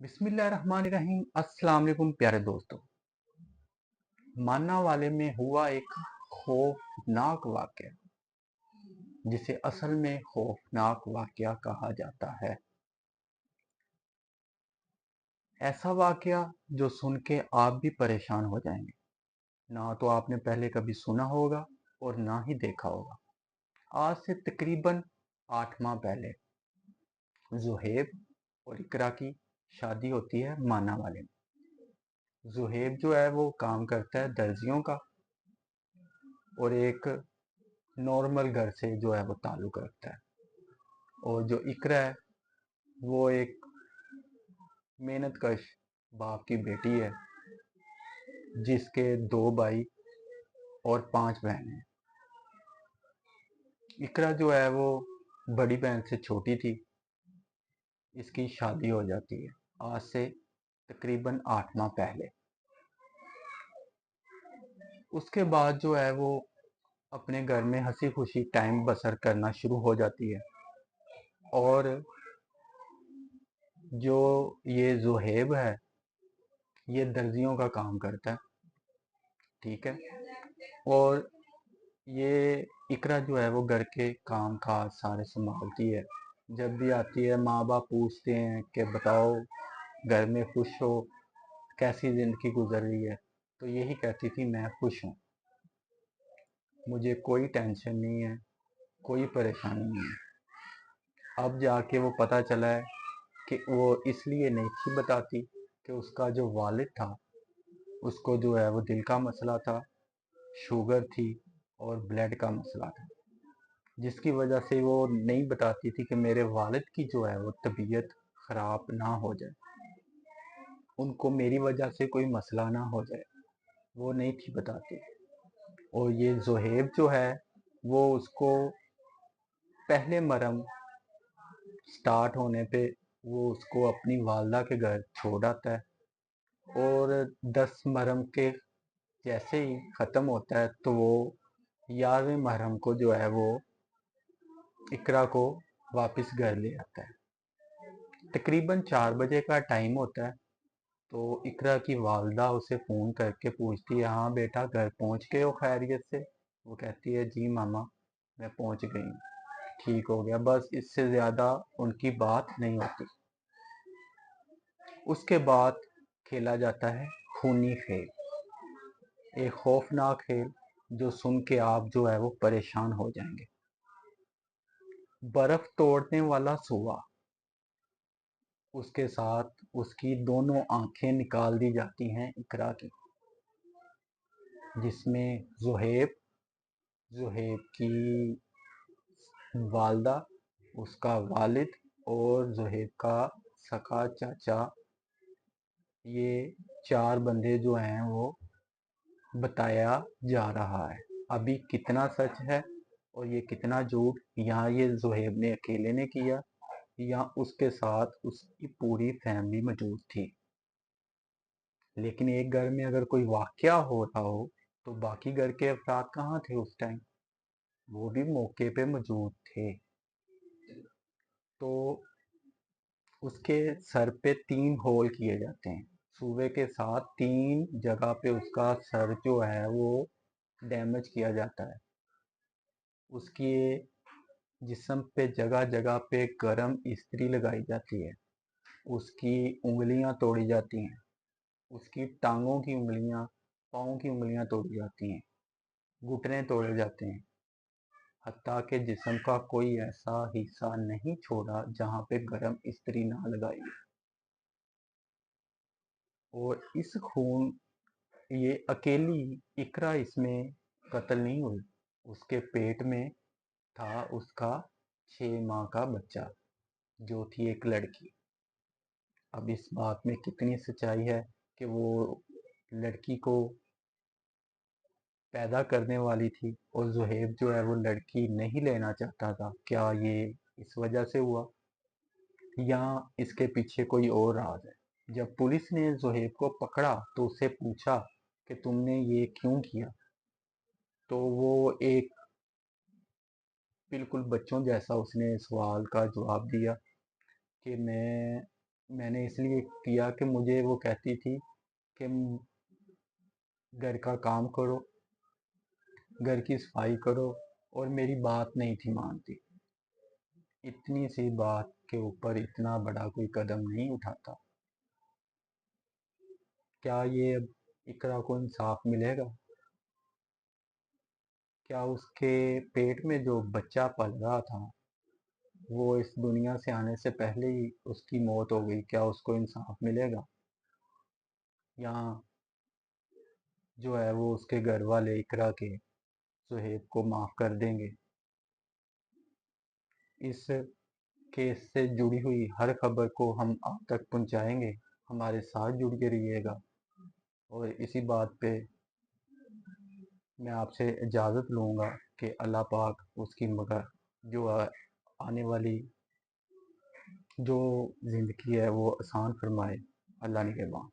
बिस्मिल्लाहिर्रहमानिर्रहीम। अस्सलाम वालेकुम प्यारे दोस्तों। माना वाले में हुआ एक खौफनाक वाक़या जिसे असल में खौफनाक वाक़या कहा जाता है। ऐसा वाक़या जो सुन के आप भी परेशान हो जाएंगे। ना तो आपने पहले कभी सुना होगा और ना ही देखा होगा। आज से तकरीबन 8 माह पहले ज़ुहैब और इकरा की शादी होती है माना वाले में। ज़ुहैब जो है वो काम करता है दर्जियों का और एक नॉर्मल घर से जो है वो ताल्लुक़ रखता है। और जो इकरा है वो एक मेहनतकश बाप की बेटी है जिसके 2 भाई और 5 बहनें हैं। इकरा जो है वो बड़ी बहन से छोटी थी। इसकी शादी हो जाती है आज से तकरीबन 8 माह पहले। उसके बाद जो है वो अपने घर में हंसी खुशी टाइम बसर करना शुरू हो जाती है। और जो ये ज़ुहैब है ये दर्जियों का काम करता है, ठीक है। और ये इकरा जो है वो घर के काम काज सारे संभालती है। जब भी आती है माँ बाप पूछते हैं कि बताओ घर में खुश हो, कैसी ज़िंदगी गुजर रही है, तो यही कहती थी मैं खुश हूँ, मुझे कोई टेंशन नहीं है, कोई परेशानी नहीं है। अब जाके वो पता चला है कि वो इसलिए नहीं थी बताती कि उसका जो वालिद था उसको जो है वो दिल का मसला था, शुगर थी और ब्लड का मसला था, जिसकी वजह से वो नहीं बताती थी कि मेरे वालिद की जो है वो तबीयत ख़राब ना हो जाए, उनको मेरी वजह से कोई मसला ना हो जाए, वो नहीं थी बताती। और ये ज़ुहैब जो है वो उसको पहले मरहम स्टार्ट होने पे वो उसको अपनी वालदा के घर छोड़ आता है। और 10 मुहर्रम के जैसे ही ख़त्म होता है तो वो 11वें मुहर्रम को जो है वो इकरा को वापस घर ले आता है। तकरीबन 4 बजे का टाइम होता है। तो इकरा की वालदा उसे फ़ोन करके पूछती है, हाँ बेटा घर पहुंच गए हो खैरियत से? वो कहती है जी मामा मैं पहुंच गई हूँ, ठीक हो गया। बस इससे ज़्यादा उनकी बात नहीं होती। उसके बाद खेला जाता है खूनी खेल, एक खौफनाक खेल जो सुन के आप जो है वो परेशान हो जाएंगे। बर्फ तोड़ने वाला सुआ, उसके साथ उसकी दोनों आंखें निकाल दी जाती हैं इकरा की, जिसमें ज़ुहैब, ज़ुहैब की वालदा, उसका वालिद और ज़ुहैब का सका चाचा, ये 4 बंदे जो हैं वो बताया जा रहा है। अभी कितना सच है और ये कितना झूठ, यहाँ ये ज़ुहैब ने अकेले ने किया या उसके साथ उसकी पूरी फैमिली मौजूद थी। लेकिन एक घर में अगर कोई वाक़या हो रहा हो तो बाकी घर के अफराद कहाँ थे उस टाइम? वो भी मौके पे मौजूद थे। तो उसके सर पे 3 होल किए जाते हैं, सूए के साथ 3 जगह पे उसका सर जो है वो डैमेज किया जाता है। उसके जिस्म पे जगह जगह पे गरम इस्त्री लगाई जाती है, उसकी उंगलियां तोड़ी जाती हैं, उसकी टांगों की उंगलियां, पाँव की उंगलियां तोड़ी जाती हैं, घुटने तोड़े जाते हैं। हत्ता के जिस्म का कोई ऐसा हिस्सा नहीं छोड़ा जहाँ पे गरम इस्त्री ना लगाई। और इस खून, ये अकेली इकरा इसमें कत्ल नहीं हुई, उसके पेट में था उसका 6 माह का बच्चा जो थी एक लड़की। अब इस बात में कितनी सच्चाई है कि वो लड़की को पैदा करने वाली थी और ज़ुहैब जो है वो लड़की नहीं लेना चाहता था, क्या ये इस वजह से हुआ या इसके पीछे कोई और राज है? जब पुलिस ने ज़ुहैब को पकड़ा तो उससे पूछा कि तुमने ये क्यों किया, तो वो एक बिल्कुल बच्चों जैसा उसने सवाल का जवाब दिया कि मैं میں نے اس لیے کیا کہ مجھے وہ کہتی تھی کہ گھر کا کام کرو، گھر کی صفائی کرو، اور میری بات نہیں تھی مانتی۔ اتنی سی بات کے اوپر اتنا بڑا کوئی قدم نہیں اٹھاتا۔ کیا یہ اب اقرا کو انصاف ملے گا؟ کیا اس کے پیٹ میں جو بچہ پل رہا تھا وہ اس دنیا سے آنے سے پہلے ہی اس کی موت ہو گئی؟ کیا اس کو انصاف ملے گا؟ یا جو ہے وہ اس کے گھر والے اقرا کے سہیب کو معاف کر دیں گے؟ اس کیس سے جڑی ہوئی ہر خبر کو ہم آپ تک پہنچائیں گے۔ ہمارے ساتھ جڑ کے رہیے گا، اور اسی بات پہ میں آپ سے اجازت لوں گا کہ اللہ پاک اس کی مگر جو آنے والی جو زندگی ہے وہ آسان فرمائے۔ اللہ نگہبان۔